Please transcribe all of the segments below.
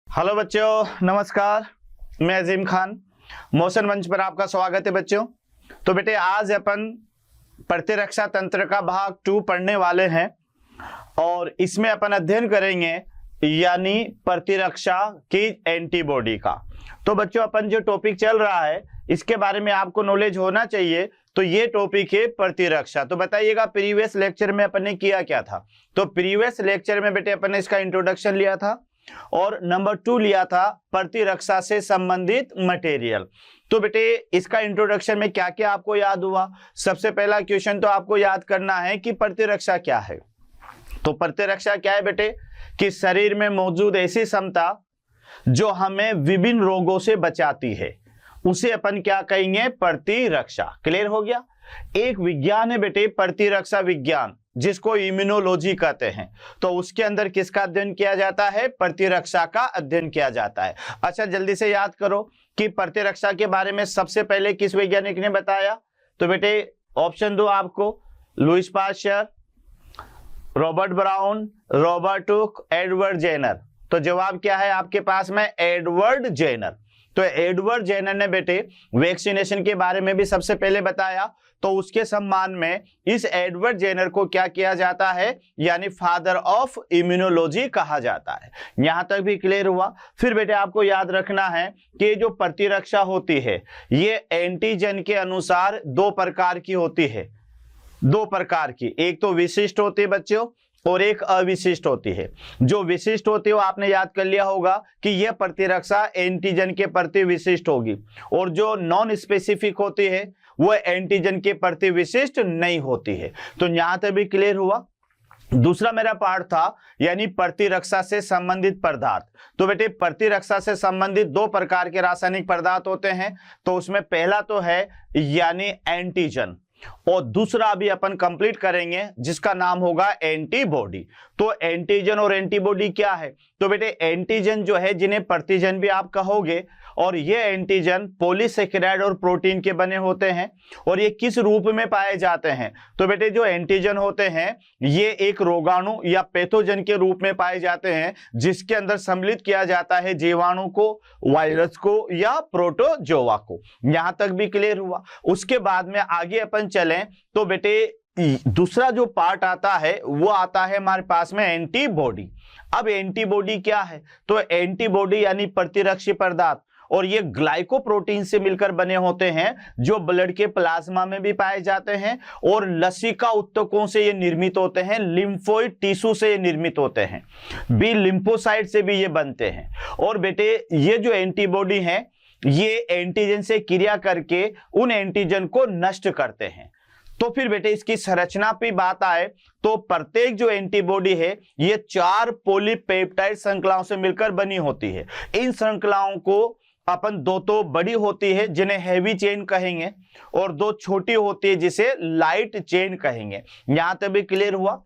Hello बच्चों, नमस्कार। मैं अजीम खान, मोशन मंच पर आपका स्वागत है बच्चों। तो बेटे आज अपन प्रतिरक्षा तंत्र का भाग 2 पढ़ने वाले हैं और इसमें अपन अध्ययन करेंगे यानी प्रतिरक्षा की एंटीबॉडी का। तो बच्चों अपन जो टॉपिक चल रहा है इसके बारे में आपको नॉलेज होना चाहिए। तो ये टॉपिक है प्रतिरक्षा। तो बताइएगा प्रीवियस लेक्चर में अपन ने किया क्या था। तो प्रीवियस लेक्चर में बेटे अपन ने इसका इंट्रोडक्शन लिया था और नंबर 2 लिया था प्रतिरक्षा से संबंधित मटेरियल। तो बेटे इसका इंट्रोडक्शन में क्या क्या आपको याद हुआ। सबसे पहला क्वेश्चन तो आपको याद करना है कि प्रतिरक्षा क्या है। तो प्रतिरक्षा क्या है बेटे कि शरीर में मौजूद ऐसी क्षमता जो हमें विभिन्न रोगों से बचाती है, उसे अपन क्या कहेंगे, प्रतिरक्षा। क्लियर हो गया। एक विज्ञान है बेटे प्रतिरक्षा विज्ञान, जिसको इम्यूनोलॉजी कहते हैं। तो उसके अंदर किसका अध्ययन किया जाता है, प्रतिरक्षा का अध्ययन किया जाता है। अच्छा जल्दी से याद करो कि प्रतिरक्षा के बारे में सबसे पहले किस वैज्ञानिक ने बताया। तो बेटे ऑप्शन दो आपको, Louis Pasteur, Robert Brown, Robert Hooke, Edward Jenner. तो जवाब क्या है आपके पास में, एडवर्ड जेनर। तो एडवर्ड जेनर ने बेटे वैक्सीनेशन के बारे में भी सबसे पहले बताया। तो उसके सम्मान में इस एडवर्ड जेनर को क्या किया जाता है, यानी फादर ऑफ इम्यूनोलॉजी कहा जाता है। यहां तक भी क्लियर हुआ। फिर बेटे आपको याद रखना है कि जो प्रतिरक्षा होती है ये एंटीजन के अनुसार 2 प्रकार की होती है। 2 प्रकार की, एक तो विशिष्ट होती है बच्चों और एक अविशिष्ट होती है। जो विशिष्ट होती है वो आपने याद कर लिया होगा कि यह प्रतिरक्षा एंटीजन के प्रति विशिष्ट होगी, और जो नॉन स्पेसिफिक होती है वह एंटीजन के प्रति विशिष्ट नहीं होती है। तो यहां तक भी क्लियर हुआ। दूसरा मेरा पार्ट था यानी प्रतिरक्षा से संबंधित पदार्थ। तो बेटे प्रतिरक्षा से संबंधित 2 प्रकार के रासायनिक पदार्थ होते हैं। तो उसमें पहला तो है यानी एंटीजन, और दूसरा अभी अपन कंप्लीट करेंगे जिसका नाम होगा एंटीबॉडी। तो एंटीजन और एंटीबॉडी क्या है। तो बेटे एंटीजन जो है जिन्हें प्रतिजन भी आप कहोगे, और ये एंटीजन पॉलीसेकेराइड और प्रोटीन के बने होते हैं। और ये किस रूप में पाए जाते हैं। तो बेटे जो एंटीजन होते हैं ये एक रोगाणु या पैथोजन के रूप में पाए जाते हैं, जिसके अंदर सम्मिलित किया जाता है जीवाणु को, वायरस को या प्रोटोजोआ को। यहां तक भी क्लियर हुआ। उसके बाद में आगे अपन चलें तो बेटे दूसरा जो पार्ट आता है वो आता है हमारे पास में एंटीबॉडी। अब एंटीबॉडी क्या है। तो एंटीबॉडी यानी प्रतिरक्षी पदार्थ, और ये ग्लाइकोप्रोटीन से मिलकर बने होते हैं जो ब्लड के प्लाज्मा में भी पाए जाते हैं, और लसिका उत्तकों से ये निर्मित होते हैं, लिम्फोइड टिश्यू से ये निर्मित होते हैं, बी लिम्फोसाइट से भी ये बनते हैं। और बेटे ये जो एंटीबॉडी हैं ये एंटीजन से क्रिया करके उन एंटीजन को नष्ट करते हैं। तो फिर बेटे इसकी संरचना पे बात आए तो प्रत्येक जो एंटीबॉडी है ये 4 पॉलीपेप्टाइड श्रृंखलाओं से मिलकर बनी होती है। इन श्रृंखलाओं को अपन 2 तो बड़ी होती है जिन्हें हैवी चेन कहेंगे, और 2 छोटी होती है जिसे लाइट चेन कहेंगे। यहां तक भी क्लियर हुआ।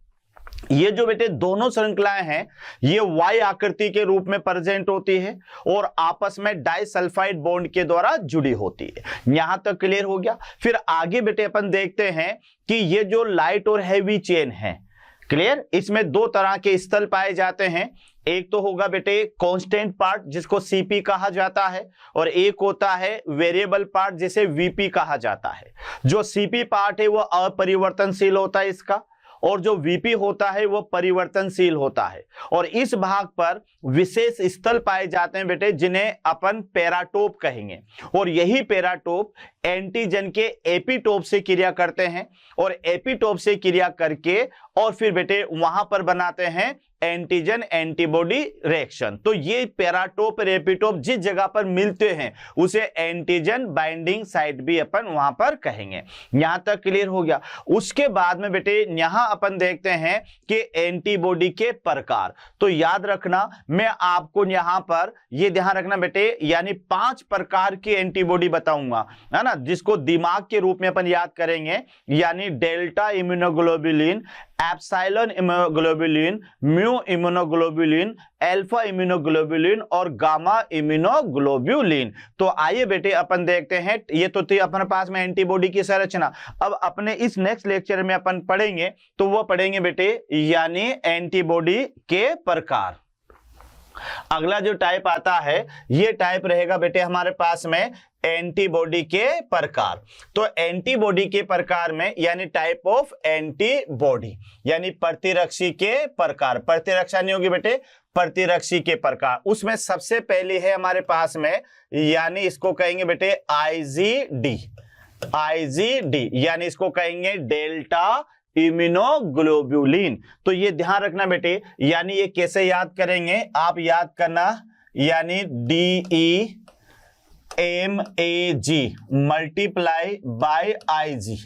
ये जो बेटे दोनों श्रृंखलाएं हैं ये वाई आकृति के रूप में प्रेजेंट होती है और आपस में डाइसल्फाइड बॉन्ड के द्वारा जुड़ी होती है। यहां तक क्लियर हो गया। फिर आगे बेटे अपन देखते हैं कि ये जो लाइट और हैवी चेन है, क्लियर, इसमें 2 तरह के स्थल पाए जाते हैं। एक तो होगा बेटे कांस्टेंट पार्ट जिसको सीपी कहा जाता है, और एक होता है वेरिएबल पार्ट जिसे वीपी कहा जाता है। जो सीपी पार्ट है वो अपरिवर्तनशील होता है इसका, और जो वीपी होता है वो परिवर्तनशील होता है। और इस भाग पर विशेष स्थल पाए जाते हैं बेटे जिन्हें अपन पैराटोप कहेंगे, और यही पैराटोप एंटीजन के एपिटोप से क्रिया करते हैं, और एपिटोप से क्रिया करके और फिर बेटे वहां पर बनाते हैं एंटीजन एंटीबॉडी रिएक्शन। तो ये पैराटोप और एपिटोप जिस जगह पर मिलते हैं उसे एंटीजन बाइंडिंग साइट भी अपन वहां पर कहेंगे। यहां तक क्लियर हो गया। उसके बाद में बेटे यहां अपन देखते हैं कि एंटीबॉडी के प्रकार। तो याद रखना मैं आपको यहां पर ये ध्यान रखना बेटे, यानी 5 प्रकार की एंटीबॉडी बताऊंगा, है ना, जिसको दिमाग के रूप में अपन याद करेंगे, यानी delta immunoglobulin, epsilon immunoglobulin, mu immunoglobulin, alpha immunoglobulin और गामा इम्यूनोग्लोबुलिन। तो आइए बेटे अपन देखते हैं। ये तो थी अपने पास में एंटीबॉडी की संरचना। अब अपने इस नेक्स्ट लेक्चर में अपन पढ़ेंगे तो वो पढ़ेंगे बेटे यानी एंटीबॉडी के प्रकार। अगला जो टाइप आता है ये टाइप रहेगा बेटे हमारे पास में एंटीबॉडी के प्रकार। तो एंटीबॉडी के प्रकार में यानी टाइप ऑफ एंटीबॉडी यानी प्रतिरक्षी के प्रकार, प्रतिरक्षा नहीं होगी बेटे, प्रतिरक्षी के प्रकार। उसमें सबसे पहली है हमारे पास में यानी इसको कहेंगे बेटे आईजीडी, आईजीडी यानी इसको कहेंगे डेल्टा इम्यूनोग्लोबुलिन। तो ये ध्यान रखना बेटे, यानी ये कैसे याद करेंगे आप, याद करना यानी DEMAG multiply by IG,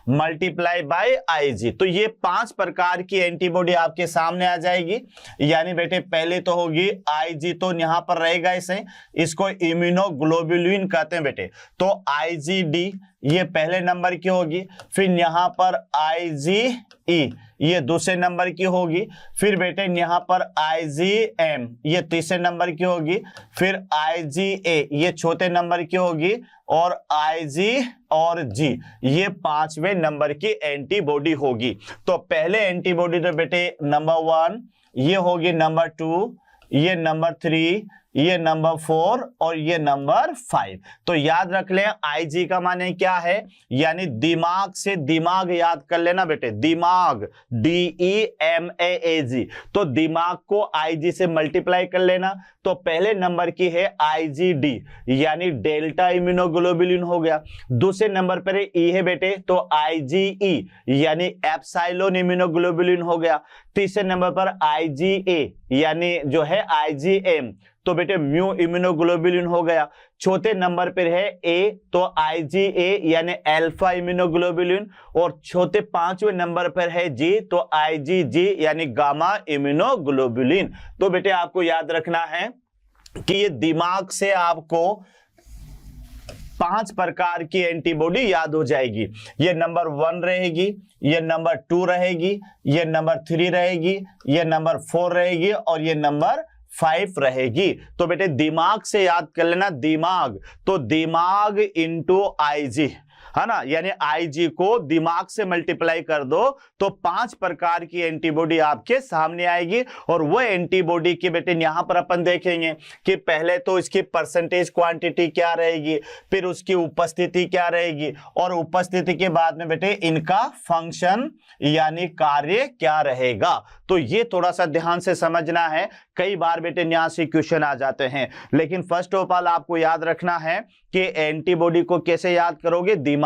multiply by IG। तो ये 5 प्रकार की एंटीबॉडी आपके सामने आ जाएगी। यानी बेटे पहले तो होगी IG, तो यहां पर रहेगा इसे, इसको इम्यूनोग्लोबुलिन कहते हैं बेटे। तो IgD ये पहले नंबर की होगी, फिर यहां पर IgE ये दूसरे नंबर की होगी, फिर बेटे यहां पर IgM ये तीसरे नंबर की होगी, फिर IgA ये चौथे नंबर की होगी, और IG और G ये 5वें नंबर की एंटीबॉडी होगी। तो पहले एंटीबॉडी तो बेटे नंबर 1 ये होगी, नंबर 2 ये, नंबर 3 ये, नंबर 4 और ये नंबर 5। तो याद रख लें IG का माने क्या है, यानी दिमाग से दिमाग याद कर लेना बेटे, दिमाग DEMAG। तो दिमाग को IG से मल्टीप्लाई कर लेना। तो पहले नंबर की है IgD यानी डेल्टा इम्यूनोग्लोबुलिन हो गया। दूसरे नंबर पर E है बेटे, तो IgE यानी एप्सिलॉन इम्यूनोग्लोबुलिन हो गया। तीसरे नंबर पर IgA यानी जो है IgM, तो बेटे म्यू इम्यूनोग्लोबुलिन हो गया। चौथे नंबर पर है A, तो IgA यानी अल्फा इम्यूनोग्लोबुलिन, और चौथे 5वें नंबर पर है G, तो IgG यानी गामा इम्यूनोग्लोबुलिन। तो बेटे आपको याद रखना है कि ये दिमाग से आपको 5 प्रकार की एंटीबॉडी याद हो जाएगी। ये नंबर 1 रहेगी, ये नंबर 2 रहेगी, ये नंबर 3 रहेगी, ये नंबर 4 रहेगी और ये नंबर 5 रहेगी। तो बेटे दिमाग से याद कर लेना, दिमाग, तो दिमाग इंटू IG है ना, यानी IG को दिमाग से मल्टीप्लाई कर दो तो 5 प्रकार की एंटीबॉडी आपके सामने आएगी। और वो एंटीबॉडी के बेटे यहां पर अपन देखेंगे कि पहले तो इसकी परसेंटेज क्वांटिटी क्या रहेगी, फिर उसकी उपस्थिति क्या रहेगी, और उपस्थिति के बाद में बेटे इनका फंक्शन यानी कार्य क्या रहेगा। तो ये थोड़ा सा ध्यान से समझना है, कई बार बेटे यहां से क्वेश्चन आ जाते हैं। लेकिन फर्स्ट ऑफ ऑल आपको याद रखना है कि एंटीबॉडी को कैसे याद करोगे, दिमाग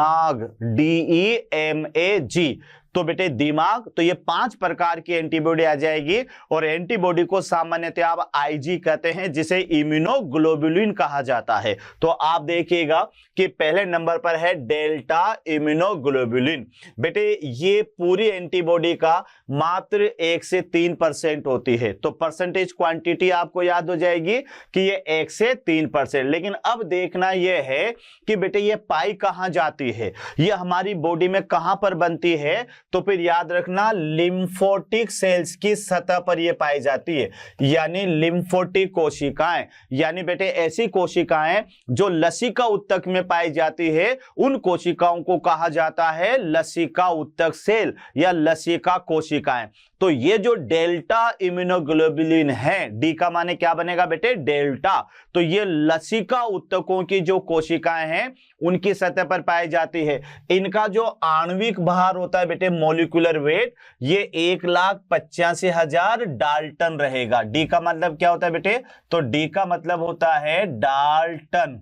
DEMAG। तो बेटे दिमाग, तो ये 5 प्रकार की एंटीबॉडी आ जाएगी। और एंटीबॉडी को सामान्यतः आप IG कहते हैं, जिसे इम्यूनोग्लोबुलिन कहा जाता है। तो आप देखिएगा कि पहले नंबर पर है डेल्टा इम्यूनोग्लोबुलिन। बेटे ये पूरी एंटीबॉडी का मात्र 1 से 3% होती है। तो परसेंटेज क्वांटिटी आपको याद हो जाएगी कि ये 1 से 3%। लेकिन अब देखना यह है कि बेटे ये पाई कहां जाती है, ये हमारी बॉडी में कहां पर बनती है। तो फिर याद रखना लिम्फोटिक सेल्स की सतह पर यह पाई जाती है, यानी लिम्फोटिक कोशिकाएं। यानी बेटे ऐसी कोशिकाएं जो लसिका उत्तक में पाई जाती है, उन कोशिकाओं को कहा जाता है लसिका उत्तक सेल या लसिका कोशिकाएं। तो ये जो डेल्टा इम्यूनोग्लोबुलिन है, डी का माने क्या बनेगा बेटे, डेल्टा। तो ये लसिका उत्तकों की जो कोशिकाएं हैं उनकी सतह पर पाई जाती है। इनका जो आणविक भार होता है बेटे, मॉलिक्यूलर वेट, ये 1,85,000 डाल्टन रहेगा। डी का मतलब क्या होता है बेटे, तो डी का मतलब होता है डाल्टन।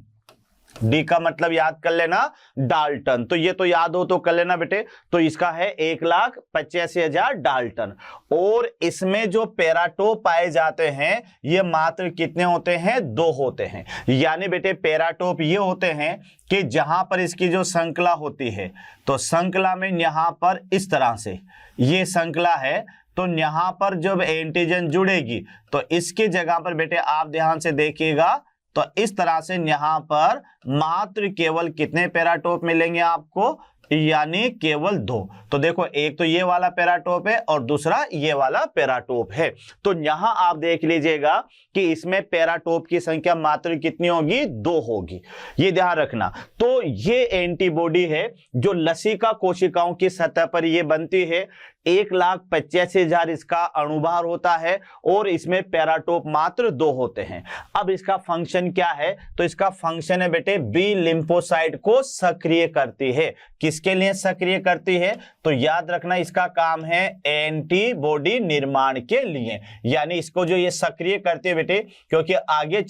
डी का मतलब याद कर लेना डाल्टन। तो ये तो याद हो तो कर लेना बेटे। तो इसका है 1,85,000 डाल्टन। और इसमें जो पेराटोप पाए जाते हैं ये मात्र कितने होते हैं, 2 होते हैं। यानी बेटे पेराटोप ये होते हैं कि जहां पर इसकी जो श्रृंखला होती है, तो श्रृंखला में यहां पर इस तरह से ये श्रृंखला है, तो यहां पर जब एंटीजन जुड़ेगी तो इसकी जगह पर बेटे आप ध्यान से देखिएगा, तो इस तरह से यहां पर मात्र केवल कितने पेराटोप मिलेंगे आपको, यानी केवल 2। तो देखो एक तो ये वाला पेराटोप है और दूसरा ये वाला पेराटोप है। तो यहां आप देख लीजिएगा कि इसमें पेराटोप की संख्या मात्र कितनी होगी, 2 होगी, ये ध्यान रखना। तो ये एंटीबॉडी है जो लसिका कोशिकाओं की सतह पर ये बनती है। 1,85,000 इसका अणुभार होता है और इसमें पैराटोप मात्र 2 होते हैं। अब इसका फंक्शन क्या है? तो इसका फंक्शन है बेटे बी लिम्फोसाइट को सक्रिय करती है। किसके लिए सक्रिय करती है? तो याद रखना इसका काम है एंटीबॉडी निर्माण के लिए, यानी इसको जो ये सक्रिय करती है बेटे, क्योंकि आगे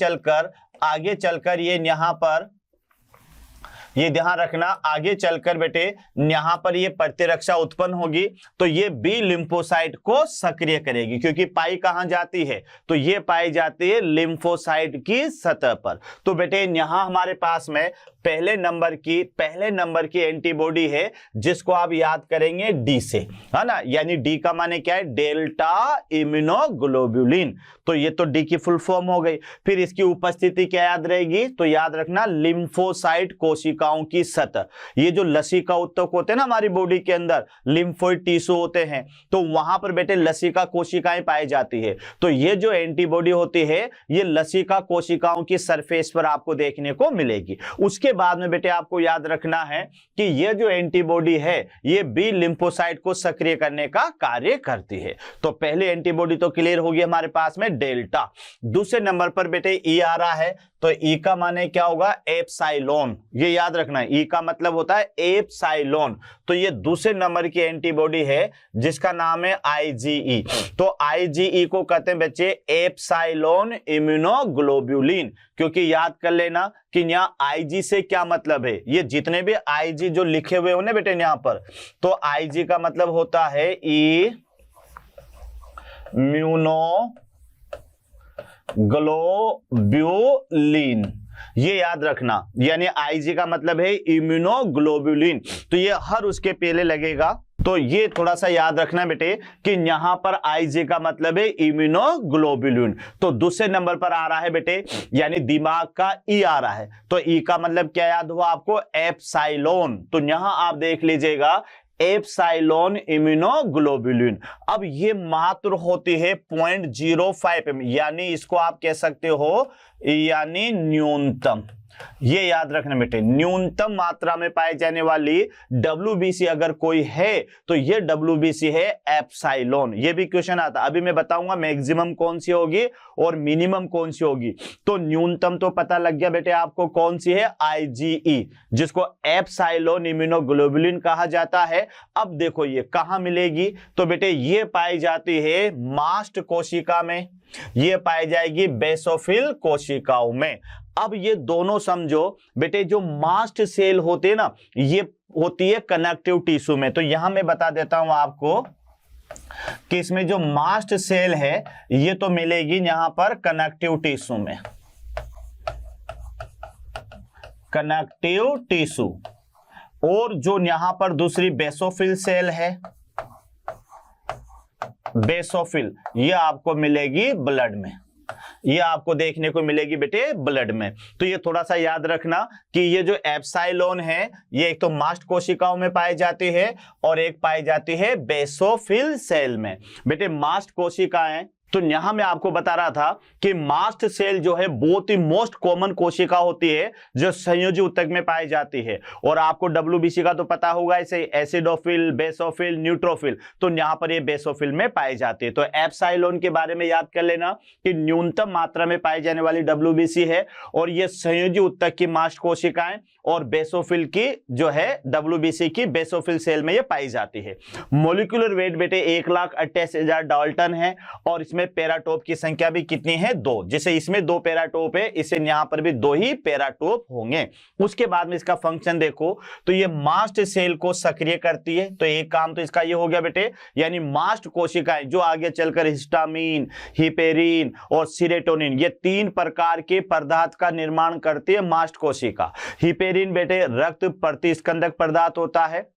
चलकर ये यहां पर, ये ध्यान रखना, आगे चलकर बेटे यहां पर ये प्रतिरक्षा उत्पन्न होगी तो ये बी लिम्फोसाइट को सक्रिय करेगी, क्योंकि पाई कहां जाती है? तो ये पाई जाती है लिम्फोसाइट की सतह पर। तो बेटे यहां हमारे पास में पहले नंबर की एंटीबॉडी है जिसको आप याद करेंगे डी से, है ना, यानी डी का माने क्या है? Delta immunoglobulin. तो ये तो डी की फुल फॉर्म हो गई। फिर इसकी उपस्थिति क्या याद रहेगी? तो याद रखना लिम्फोसाइट कोशिकाओं की सतह। ये जो लसिका उत्तक होते हैं ना हमारी बॉडी के अंदर, लिम्फोइड टिश्यू होते हैं, तो वहां पर बेटे लसिका कोशिकाएं पाई जाती है। तो ये जो एंटीबॉडी होती है ये लसिका कोशिकाओं की सरफेस पर आपको देखने को मिलेगी। उसके बाद में बेटे आपको याद रखना है कि ये जो एंटीबॉडी है ये बी लिम्फोसाइट को सक्रिय करने का कार्य करती है। तो पहले एंटीबॉडी तो क्लियर होगी हमारे पास में डेल्टा। दूसरे नंबर पर बेटे ई आ रहा है, तो ई का माने क्या होगा? एप्सिलॉन। ये याद रखना है, ई का मतलब होता है एप्सिलॉन। तो ये दूसरे नंबर की एंटीबॉडी है जिसका नाम है आईजीई। तो आईजीई को कहते हैं बच्चे एप्सिलॉन इम्यूनोग्लोबुलिन, क्योंकि याद कर लेना कि यहाँ आईजी से क्या मतलब है? ये जितने भी आईजी जो लिखे हुए होने बेटे यहाँ पर, तो आईजी का मतलब होता है इम्यूनोग्लोबुलिन। ये याद रखना, यानी आईजी का मतलब है इम्यूनोग्लोबुलिन। तो ये हर उसके पहले लगेगा। तो ये थोड़ा सा याद रखना बेटे कि यहां पर आईजी का मतलब है इम्यूनोग्लोबुलिन। तो दूसरे नंबर पर आ रहा है बेटे, यानी दिमाग का ई आ रहा है। तो ई का मतलब क्या याद हुआ आपको? एप्सिलॉन। तो यहां आप देख लीजिएगा एप्सिलॉन इम्यूनोग्लोबुलिन। अब ये मात्र होती है 0.05 mm, यानी इसको आप कह सकते हो यानी न्यूनतम। ये याद रखना बेटे, न्यूनतम मात्रा में पाए जाने वाली WBC अगर कोई है तो ये WBC है एप्सिलॉन। ये भी क्वेश्चन आता, अभी मैं बताऊंगा मैक्सिमम कौन सी होगी और मिनिमम कौन सी होगी। तो न्यूनतम तो पता लग गया बेटे आपको कौन सी है? IgE, जिसको एप्सिलॉन इम्यूनोग्लोबुलिन कहा जाता है। अब देखो ये कहां मिलेगी? तो बेटे ये पाई जाती है मास्ट कोशिका में, ये पाई जाएगी बेसोफिल कोशिकाओं में। अब ये दोनों समझो बेटे, जो मास्ट सेल होते हैं ना, ये होती है कनेक्टिव टिश्यू में। तो यहां मैं बता देता हूं आपको कि इसमें जो मास्ट सेल है ये तो मिलेगी यहां पर कनेक्टिव टिश्यू में, कनेक्टिव टिश्यू। और जो यहां पर दूसरी बेसोफिल सेल है, बेसोफिल, ये आपको मिलेगी ब्लड में, ये आपको देखने को मिलेगी बेटे ब्लड में। तो ये थोड़ा सा याद रखना कि ये जो एप्सिलॉन है ये एक तो मास्ट कोशिकाओं में पाई जाती है और एक पाई जाती है बेसोफिल सेल में। बेटे मास्ट कोशिकाएं, तो यहां मैं आपको बता रहा था कि मास्ट सेल जो है बहुत ही मोस्ट कॉमन कोशिका होती है जो संयोजी ऊतक में पाई जाती है। और आपको WBC का तो पता होगा, ऐसे एसिडोफिल, बेसोफिल, न्यूट्रोफिल, तो यहां पर ये बेसोफिल में पाई जाती है। तो एप्सिलॉन के बारे में याद कर लेना कि न्यूनतम मात्रा में पाई जाने वाली WBC है और ये संयोजी ऊतक की मास्ट कोशिकाएं और बेसोफिल की जो है WBC की बेसोफिल सेल में ये पाई जाती है। मोलिकुलर वेट बेटे 1,88,000 डाल्टन है और इसमें पैराटोप की संख्या भी कितनी है? 2। जैसे इसमें 2 पैराटोप है, इसे यहां पर भी 2 ही पैराटोप होंगे। उसके बाद में इसका फंक्शन देखो, तो ये मास्ट सेल को सक्रिय करती है। तो एक काम तो इसका ये हो गया बेटे, यानी मास्ट कोशिकाएं जो आगे चलकर हिस्टामिन, हिपेरिन और सीरोटोनिन, ये 3 प्रकार के पदार्थ का निर्माण करती है मास्ट कोशिका। हिपेरिन बेटे रक्त प्रतिस्कंदक पदार्थ होता है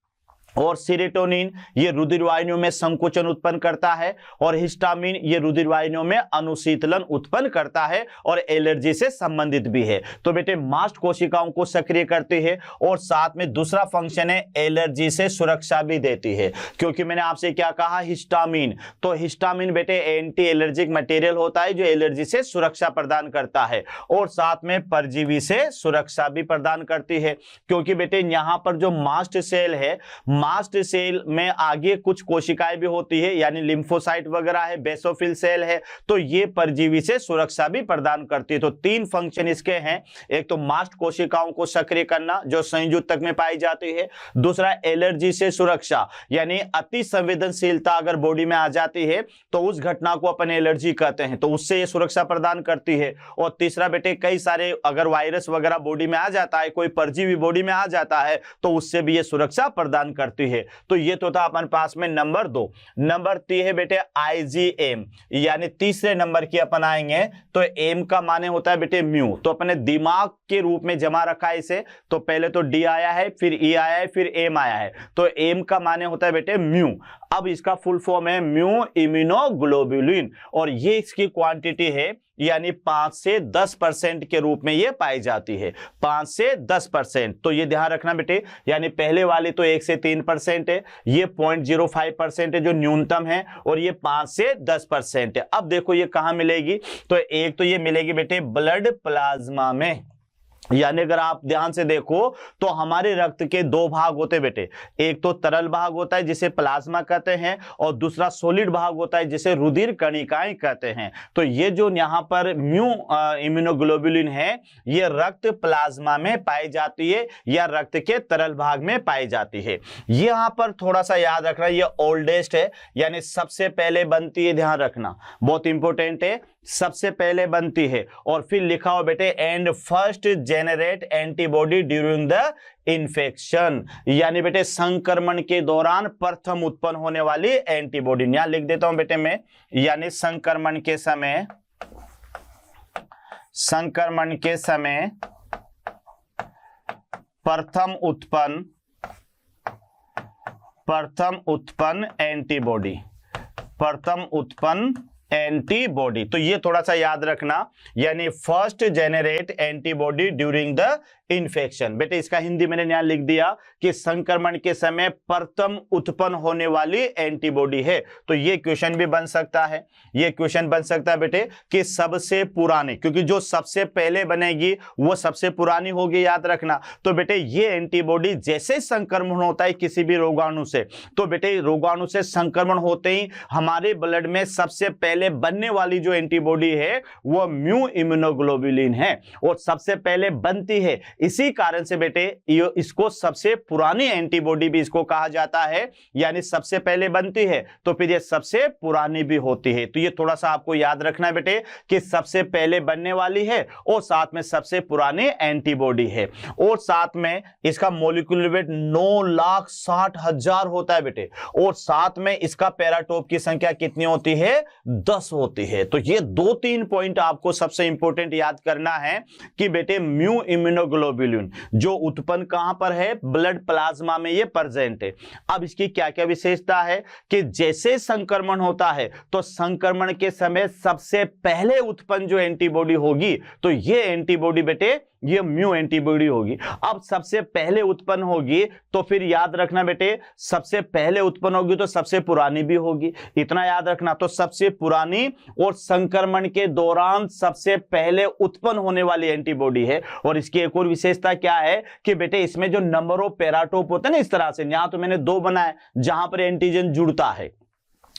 और सीरोटोनिन ये रुधिर वाहिनियों में संकुचन उत्पन्न करता है और हिस्टामिन ये रुधिर वाहिनियों में अनुशीतलन उत्पन्न करता है और एलर्जी से संबंधित भी है। तो बेटे मास्ट कोशिकाओं को सक्रिय करती है और साथ में दूसरा फंक्शन है एलर्जी से सुरक्षा भी देती है। क्योंकि मैंने आपसे क्या कहा? हिस्टामिन। तो हिस्टामिन बेटे एंटी एलर्जिक मटेरियल होता है जो एलर्जी से सुरक्षा प्रदान करता है और साथ में परजीवी से सुरक्षा भी प्रदान करती है। क्योंकि बेटे यहां पर जो मास्ट सेल है, मास्ट सेल में आगे कुछ कोशिकाएं भी होती है, यानी लिम्फोसाइट वगैरह है, बेसोफिल सेल है, तो ये परजीवी से सुरक्षा भी प्रदान करती है। तो 3 फंक्शन इसके हैं, एक तो मास्ट कोशिकाओं को सक्रिय करना जो संयुजतक में पाई जाती है, दूसरा एलर्जी से सुरक्षा, यानी अति संवेदनशीलता अगर बॉडी में आ जाती है तो उस घटना को अपन एलर्जी कहते हैं, तो उससे ये सुरक्षा प्रदान करती है। और तीसरा बेटे कई सारे अगर वायरस वगैरह बॉडी में आ जाता है, कोई परजीवी बॉडी में आ जाता है, तो उससे भी ये सुरक्षा प्रदान करती है। तो ये तो था अपन पास में नंबर 2। नंबर 3 है बेटे IgM, यानी तीसरे नंबर की अपन आएंगे तो एम का माने होता है बेटे म्यू, तो अपने दिमाग के रूप में जमा रखा है इसे, तो पहले तो डी आया है, फिर ई आया है, फिर एम आया है, तो एम का माने होता है बेटे म्यू। अब इसका फुल फॉर्म है म्यू इम्यूनोग्लोबुलिन, और ये इसकी क्वांटिटी है, यानी 5 से 10% के रूप में ये पाई जाती है, 5 से 10%। तो ये ध्यान रखना बेटे, यानी पहले वाली तो 1 से 3% है, ये 0.05% है जो न्यूनतम है, और ये 5 से 10% है। अब देखो ये कहां मिलेगी, तो एक तो ये मिलेगी बेटे ब्लड प्लाज्मा में, यानी अगर आप ध्यान से देखो तो हमारे रक्त के 2 भाग होते बेटे, एक तो तरल भाग होता है जिसे प्लाज्मा कहते हैं, और दूसरा सॉलिड भाग होता है जिसे रुधिर कणिकाएं कहते हैं। तो ये जो यहाँ पर म्यू इम्यूनोग्लोबुलिन है, ये रक्त प्लाज्मा में पाई जाती है या रक्त के तरल भाग में पाई जाती है। यहाँ पर थोड़ा सा याद रखना, ये ओल्डेस्ट है, यानी सबसे पहले बनती है, ध्यान रखना बहुत इंपॉर्टेंट है, सबसे पहले बनती है, और फिर लिखा हो बेटे and first generate antibody during the infection, यानी बेटे संक्रमण के दौरान प्रथम उत्पन्न होने वाली एंटीबॉडी। यहां लिख देता हूं बेटे मैं, यानी संक्रमण के समय प्रथम उत्पन्न एंटीबॉडी, तो ये थोड़ा सा याद रखना, यानी first generate antibody during the infection. बेटे इसका हिंदी मैंने यहां लिख दिया कि संक्रमण के समय प्रथम उत्पन्न होने वाली एंटीबॉडी है। तो ये क्वेश्चन भी बन सकता है, ये क्वेश्चन बन सकता है बेटे कि सबसे पुरानी, क्योंकि जो सबसे पहले बनेगी वो सबसे पुरानी होगी, याद रखना। तो बेटे ये एंटीबॉडी जैसे संक्रमण होता है किसी भी रोगाणु से, तो बेटे रोगाणु से संक्रमण होते ही हमारे ब्लड में सबसे पहले बनने वाली जो एंटीबॉडी है वो म्यू इम्यूनोग्लोबुलिन है, और सबसे पहले बनती है, इसी कारण से बेटे इसको सबसे पुरानी एंटीबॉडी भी इसको कहा जाता है, यानी सबसे पहले बनती है तो फिर ये सबसे पुरानी भी होती है। तो ये थोड़ा सा आपको याद रखना है बेटे कि सबसे पहले बनने वाली है और साथ में सबसे पुरानी एंटीबॉडी है, और साथ में इसका मॉलिक्यूलर वेट 9,60,000 होता है बेटे, और साथ में इसका पैराटोप की संख्या कितनी होती है, 10 होती है। तो ये 2-3 पॉइंट आपको सबसे इंपॉर्टेंट याद करना है कि बेटे म्यू इम्यूनोग्लोबुलिन जो उत्पन्न कहां पर है, ब्लड प्लाज्मा में ये प्रेजेंट है। अब इसकी क्या क्या विशेषता है कि जैसे संक्रमण होता है तो संक्रमण के समय सबसे पहले उत्पन्न जो एंटीबॉडी होगी, तो ये एंटीबॉडी बेटे ये म्यू एंटीबॉडी होगी। अब सबसे पहले उत्पन्न होगी तो फिर याद रखना बेटे, सबसे पहले उत्पन्न होगी तो सबसे पुरानी भी होगी, इतना याद रखना। तो सबसे पुरानी और संक्रमण के दौरान सबसे पहले उत्पन्न होने वाली एंटीबॉडी है। और इसकी एक और विशेषता क्या है कि बेटे इसमें जो नंबर ऑफ पैराटोप होते हैं ना, इस तरह से, यहां तो मैंने 2 बनाए जहां पर एंटीजन जुड़ता है,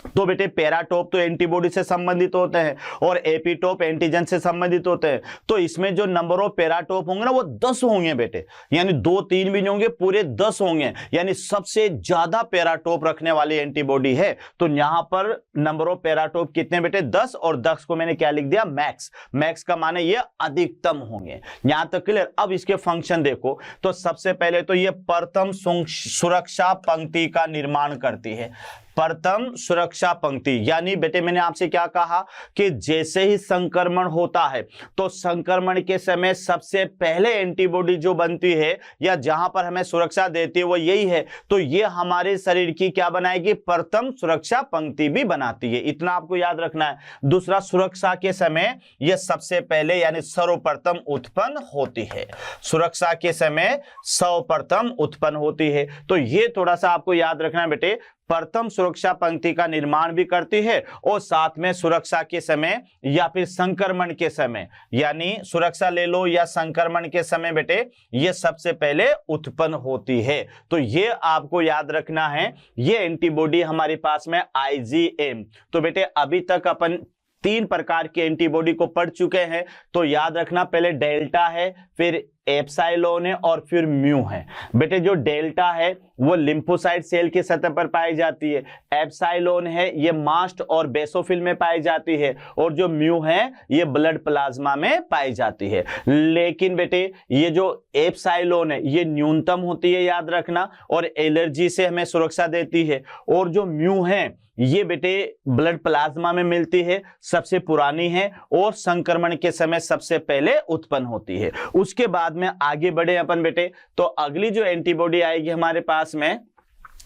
तो बेटे पैराटोप तो एंटीबॉडी से संबंधित होते हैं और एपीटोप एंटीजन से संबंधित होते हैं। तो इसमें जो नंबर ऑफ पैराटोप होंगे ना वो 10 होंगे बेटे, यानी 2-3 भी नहीं होंगे, पूरे 10 होंगे, यानी सबसे ज्यादा पैराटोप रखने वाली एंटीबॉडी है। तो यहां पर नंबर ऑफ पैराटोप कितने बेटे, 10, और 10 को मैंने क्या लिख दिया, मैक्स। मैक्स का माने ये अधिकतम होंगे। यहां तक क्लियर। अब इसके फंक्शन देखो, तो सबसे पहले तो ये प्रथम सुरक्षा पंक्ति का निर्माण करती है, प्रथम सुरक्षा पंक्ति, यानी बेटे मैंने आपसे क्या कहा कि जैसे ही संक्रमण होता है तो संक्रमण के समय सबसे पहले एंटीबॉडी जो बनती है या जहां पर हमें सुरक्षा देती है वो यही है, तो ये हमारे शरीर की क्या बनाएगी, प्रथम सुरक्षा पंक्ति भी बनाती है, इतना आपको याद रखना है। दूसरा, सुरक्षा के समय यह सबसे पहले यानी सर्वप्रथम उत्पन्न होती है, सुरक्षा के समय सर्वप्रथम उत्पन्न होती है। तो ये थोड़ा सा आपको याद रखना है बेटे, प्रथम सुरक्षा पंक्ति का निर्माण भी करती है और साथ में सुरक्षा के समय या फिर संक्रमण के समय, यानी सुरक्षा ले लो या संक्रमण के समय बेटे ये सबसे पहले उत्पन्न होती है। तो ये आपको याद रखना है, ये एंटीबॉडी हमारे पास में IgM। तो बेटे अभी तक अपन 3 प्रकार के एंटीबॉडी को पढ़ चुके हैं। तो याद रखना, पहले डेल्टा है, फिर एप्सिलॉन है और फिर म्यू है। बेटे जो डेल्टा है वो लिम्फोसाइट सेल की सतह पर पाई जाती है, एप्सिलॉन है ये मास्ट और बेसोफिल में पाई जाती है, और जो म्यू है ये ब्लड प्लाज्मा में पाई जाती है। लेकिन बेटे ये जो एप्सिलॉन है ये न्यूनतम होती है, याद रखना, और एलर्जी से हमें सुरक्षा देती है। और जो म्यू है ये बेटे ब्लड प्लाज्मा में मिलती है, सबसे पुरानी है और संक्रमण के समय सबसे पहले उत्पन्न होती है। उसके बाद में आगे बढ़े अपन बेटे, तो अगली जो एंटीबॉडी आएगी हमारे पास में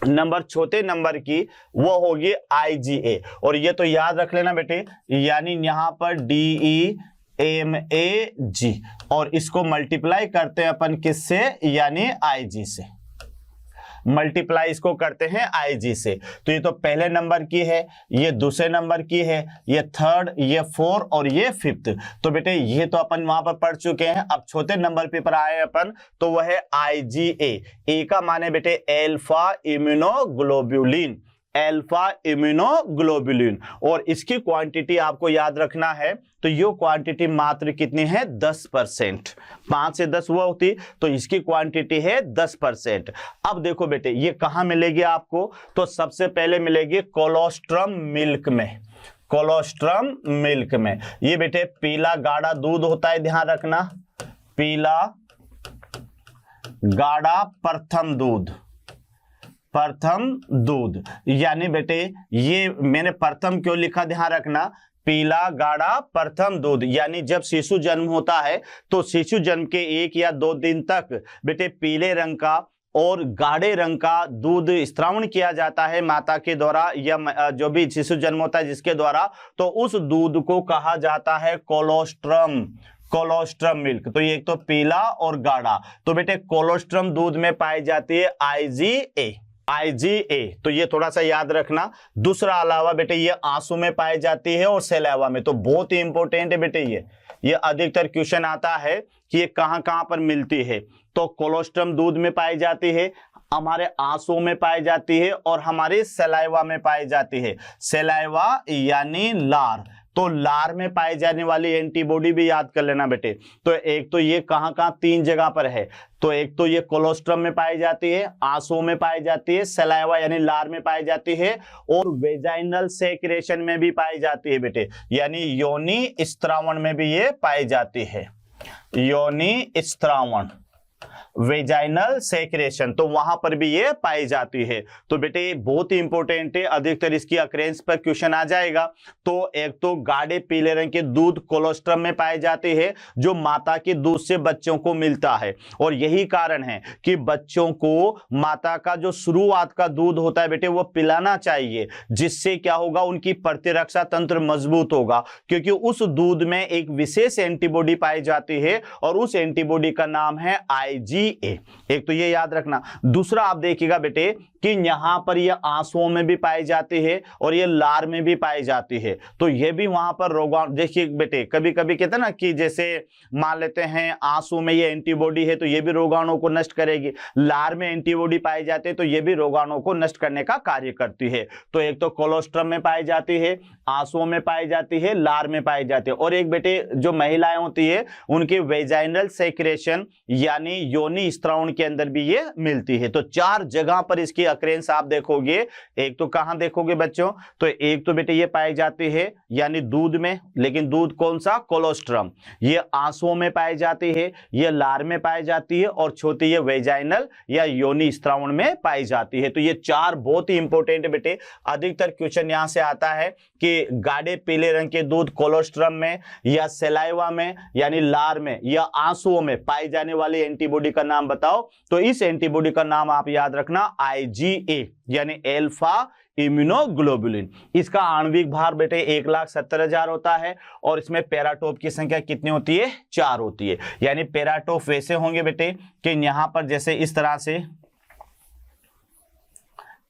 चौथे नंबर की, वो होगी IgA। और ये तो याद रख लेना बेटे, यानी यहां पर DEMAG, और इसको मल्टीप्लाई करते हैं अपन किससे, यानी IG से। मल्टीप्लाई इसको करते हैं IG से। तो ये तो पहले नंबर की है, ये दूसरे नंबर की है, ये थर्ड, ये 4 और ये 5th। तो बेटे ये तो अपन वहां पर पढ़ चुके हैं। अब चौथे नंबर पे पर आए अपन, तो वह है IgA। ए का माने बेटे अल्फा इम्यूनोग्लोबुलिन, अल्फा इम्यूनोग्लोबुलिन, और इसकी क्वांटिटी आपको याद रखना है। तो ये क्वांटिटी मात्र कितनी है, 10%। 5 से 10 वो होती, तो इसकी क्वांटिटी है 10%। अब देखो बेटे ये कहां मिलेगी आपको, तो सबसे पहले मिलेगी कोलोस्ट्रम मिल्क में। कोलोस्ट्रम मिल्क में ये बेटे पीला गाढ़ा दूध होता है, ध्यान रखना, पीला गाढ़ा प्रथम दूध, प्रथम दूध। यानी बेटे ये मैंने प्रथम क्यों लिखा, ध्यान रखना, पीला गाढ़ा प्रथम दूध, यानी जब शिशु जन्म होता है तो शिशु जन्म के 1 या 2 दिन तक बेटे पीले रंग का और गाढ़े रंग का दूध स्त्रावण किया जाता है माता के द्वारा, या जो भी शिशु जन्म होता है जिसके द्वारा, तो उस दूध को कहा जाता है कोलोस्ट्रम, कोलोस्ट्रम मिल्क। तो ये एक तो पीला और गाढ़ा, तो बेटे कोलोस्ट्रम दूध में पाई जाती है IgA, IgA। तो ये थोड़ा सा याद रखना। दूसरा अलावा बेटे ये आंसू में पाई जाती है और सैलावा में। तो बहुत ही इंपॉर्टेंट है बेटे, ये अधिकतर क्वेश्चन आता है कि ये कहां कहां पर मिलती है। तो कोलोस्ट्रम दूध में पाई जाती है, हमारे आंसू में पाई जाती है और हमारे सलाइवा में पाई जाती है। सलाइवा यानी लार, तो लार में पाई जाने वाली एंटीबॉडी भी याद कर लेना बेटे। तो एक तो ये कहां कहां 3 जगह पर है, तो एक तो ये कोलोस्ट्रम में पाई जाती है, आंसू में पाई जाती है, सलाइवा यानी लार में पाई जाती है, और वेजाइनल सेक्रेशन में भी पाई जाती है बेटे, यानी योनि स्त्रावण में भी ये पाई जाती है, योनि स्त्रावण, वेजाइनल सेक्रेशन, तो वहां पर भी ये पाई जाती है। तो बेटे बहुत ही इंपॉर्टेंट है, अधिकतर इसकी अक्रेंस पर क्वेश्चन आ जाएगा। तो एक तो गाढ़े पीले रंग के दूध कोलोस्ट्रम में पाई जाती है, जो माता के दूध से बच्चों को मिलता है, और यही कारण है कि बच्चों को माता का जो शुरुआत का दूध होता है बेटे वो पिलाना चाहिए, जिससे क्या होगा, उनकी प्रतिरक्षा तंत्र मजबूत होगा, क्योंकि उस दूध में एक विशेष एंटीबॉडी पाई जाती है और उस एंटीबॉडी का नाम है IgA। एक तो ये याद रखना। दूसरा आप देखिएगा बेटे कि यहां पर ये आंसुओं में भी पाई जाती है और ये लार में भी पाई जाती है, तो ये भी वहां पर रोगाणु, देखिए बेटे कभी कभी कहते हैं ना कि जैसे मान लेते हैं आंसू में ये एंटीबॉडी है तो ये भी रोगाणु को नष्ट करेगी, लार में एंटीबॉडी पाई जाती है तो ये भी रोगाणु को नष्ट करने का कार्य करती है। तो एक तो कोलोस्ट्रम में पाई जाती है, आंसुओं में पाई जाती है, लार में पाई जाती है, और एक बेटे जो महिलाएं होती है उनकी वेजाइनल सेक्रेशन यानी योनि स्त्रावण के अंदर भी ये मिलती है। तो 4 जगह पर इसकी अक्रेंस आप देखोगे। एक तो कहां देखोगे बच्चों, तो एक तो बेटे ये पाई जाती है यानी दूध में, लेकिन दूध कौन सा, कोलोस्ट्रम, ये आंसुओं में पाई जाती है, ये लार में पाई जाती है, और छोटी ये वेजाइनल या योनि स्त्रावण में पाई जाती है। तो ये 4 बहुत ही इंपॉर्टेंट बेटे, अधिकतर क्वेश्चन यहां से आता है कि गाढ़े पीले रंग के दूध कोलोस्ट्रम में या सेलाइवा में यानी लार में या आंसुओं में पाई जाने वाली एंटीबॉडी का नाम बताओ। तो इस एंटीबॉडी का नाम आप याद रखना IgA यानी अल्फा इम्यूनोग्लोबुलिन। इसका आणविक भार बेटे 1,70,000 होता है, और इसमें पैराटोप की संख्या कितनी होती है, 4 होती है। यानी पैराटोप वैसे होंगे बेटे कि यहां पर जैसे इस तरह से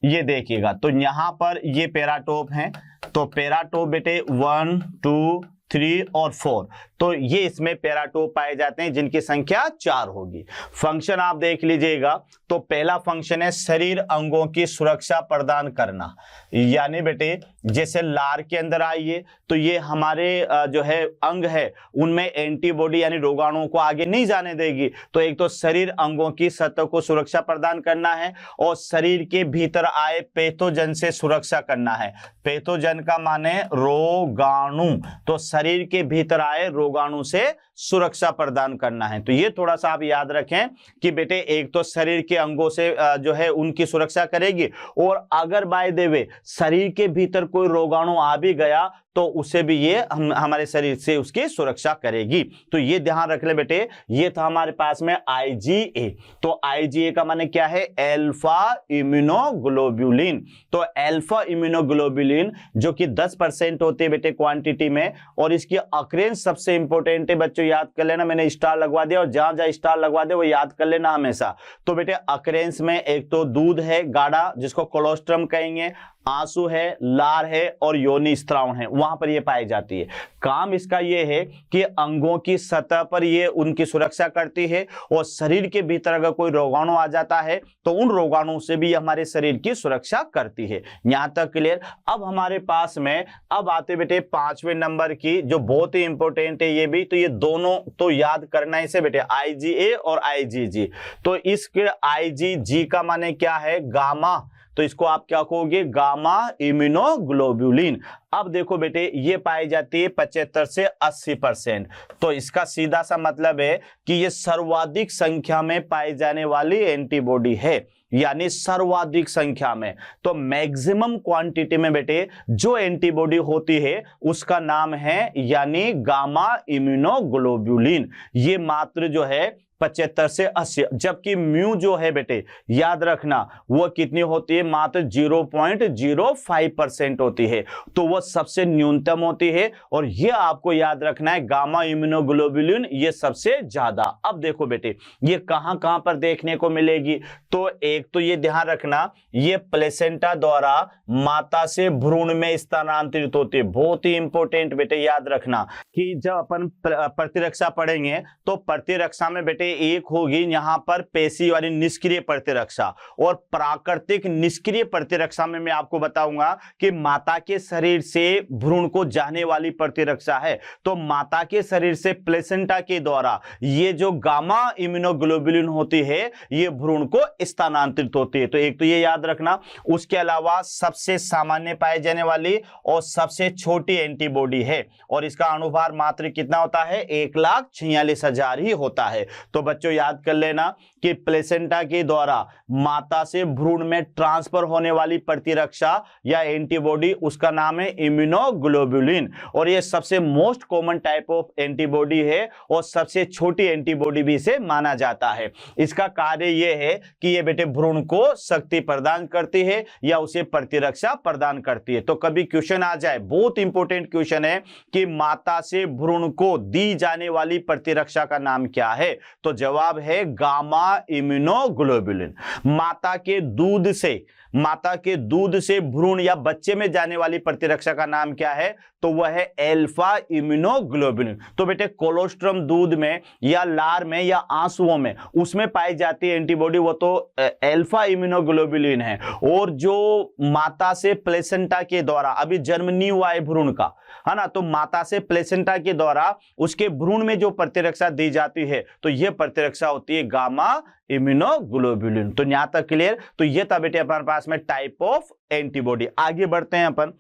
ये देखिएगा, तो यहां पर ये पेराटोप हैं, तो पेराटोप बेटे 1 2 3 और 4, तो ये इसमें पेराटोप पाए जाते हैं जिनकी संख्या 4 होगी। फंक्शन आप देख लीजिएगा, तो पहला फंक्शन है शरीर अंगों की सुरक्षा प्रदान करना, यानी बेटे जैसे लार के अंदर आइए तो ये हमारे जो है अंग है उनमें एंटीबॉडी यानी रोगाणुओं को आगे नहीं जाने देगी। तो एक तो शरीर अंगों की सतह को सुरक्षा प्रदान करना है और शरीर के भीतर आए पैथोजन से सुरक्षा करना है। पैथोजन का माने रोगाणु, तो शरीर के भीतर आए रोगाणु से सुरक्षा प्रदान करना है। तो ये थोड़ा सा आप याद रखें कि बेटे एक तो शरीर के अंगों से जो है उनकी सुरक्षा करेगी, और अगर बाय द वे शरीर के भीतर कोई रोगाणु आ भी गया तो उसे भी ये हमारे शरीर से उसकी सुरक्षा करेगी। तो ये ध्यान रख ले बेटे, ये था हमारे पास में IgA। तो IgA का माने क्या है? Alpha immunoglobulin. तो अल्फा इम्यूनोग्लोबुलिन जो कि 10% होती है बेटे क्वांटिटी में, और इसकी अक्रेंस सबसे इंपॉर्टेंट है बच्चों, याद कर लेना, मैंने स्टार लगवा दिया और जहां जहां स्टार लगवा दे वो याद कर लेना हमेशा। तो बेटे अक्रेंस में एक तो दूध है गाढ़ा जिसको कोलोस्ट्रम कहेंगे, आंसू है, लार है और योनि स्त्राव है, वहां पर ये पाई जाती है। काम इसका ये है कि अंगों की सतह पर ये उनकी सुरक्षा करती है, और शरीर के भीतर अगर कोई रोगाणु आ जाता है तो उन रोगाणुओं से भी हमारे शरीर की सुरक्षा करती है। यहां तक क्लियर। अब हमारे पास में अब आते बेटे 5वें नंबर की, जो बहुत ही इंपॉर्टेंट है ये भी, तो ये दोनों तो याद करना है इसे बेटे, IgA और IgG। तो इसके IgG का माने क्या है? गामा, तो इसको आप क्या कहोगे? Gamma immunoglobulin. अब देखो बेटे ये पाई जाती है 75 से 80%। तो इसका सीधा सा मतलब है कि ये सर्वाधिक संख्या में पाई जाने वाली एंटीबॉडी है, यानी सर्वाधिक संख्या में। तो मैक्सिमम क्वांटिटी में बेटे जो एंटीबॉडी होती है उसका नाम है यानी गामा इम्यूनोग्लोबुलिन। ये मात्र जो है 75 से 80, जबकि म्यू जो है बेटे याद रखना वो कितनी होती है? मात्र 0.05% होती है। तो वो सबसे न्यूनतम होती है, और ये आपको याद रखना है गामा इम्यूनोग्लोबुलिन ये सबसे ज्यादा। अब देखो बेटे ये कहां कहां पर देखने को मिलेगी, तो एक तो ये ध्यान रखना ये प्लेसेंटा द्वारा माता से भ्रूण में स्थानांतरित होती है। बहुत ही इंपॉर्टेंट बेटे याद रखना कि जब अपन प्रतिरक्षा पढ़ेंगे तो प्रतिरक्षा में बेटे एक होगी यहां पर पेशी वाली निष्क्रिय प्रतिरक्षा, और प्राकृतिक निष्क्रिय प्रतिरक्षा में मैं आपको बताऊंगा कि माता के शरीर से भ्रूण को जाने वाली प्रतिरक्षा है। तो माता के शरीर से प्लेसेंटा के द्वारा ये जो गामा इम्यूनोग्लोबुलिन होती है ये भ्रूण को स्थानांतरित होती है। तो एक तो ये याद रखना। उसके अलावा सबसे सामान्य पाए जाने वाली और सबसे छोटी एंटीबॉडी है, और इसका अणुभार मात्र कितना होता है? 1,46,000 ही होता है। तो बच्चों याद कर लेना कि प्लेसेंटा के द्वारा माता से भ्रूण में ट्रांसफर होने वाली प्रतिरक्षा या एंटीबॉडी उसका नाम है इम्यूनोग्लोबुलिन, और ये सबसे most common type of antibody है और सबसे छोटी एंटीबॉडी भी इसे माना जाता है। इसका कार्य यह है कि ये बेटे भ्रूण को शक्ति प्रदान करती है या उसे प्रतिरक्षा प्रदान करती है। तो कभी क्वेश्चन आ जाए, बहुत इंपॉर्टेंट क्वेश्चन है कि माता से भ्रूण को दी जाने वाली प्रतिरक्षा का नाम क्या है? तो जवाब है गामा इम्यूनोग्लोबुलिन। माता के दूध से भ्रूण या बच्चे में जाने वाली प्रतिरक्षा का नाम क्या है? तो वह है अल्फा इम्यूनोग्लोबुलिन। तो बेटे कोलोस्ट्रम दूध में या लार में या आंसुओं में उसमें पाई जाती है एंटीबॉडी, वो तो अल्फा इम्यूनोग्लोबुलिन है। और जो माता से प्लेसेंटा के द्वारा अभी जन्म नहीं हुआ है भ्रूण का, है ना, तो माता से प्लेसेंटा के द्वारा उसके भ्रूण में जो प्रतिरक्षा दी जाती है तो यह प्रतिरक्षा होती है गामा इम्यूनोग्लोबुलिन। तो यहां तक क्लियर। तो ये था बेटे हमारे पास में टाइप ऑफ एंटीबॉडी। आगे बढ़ते हैं अपन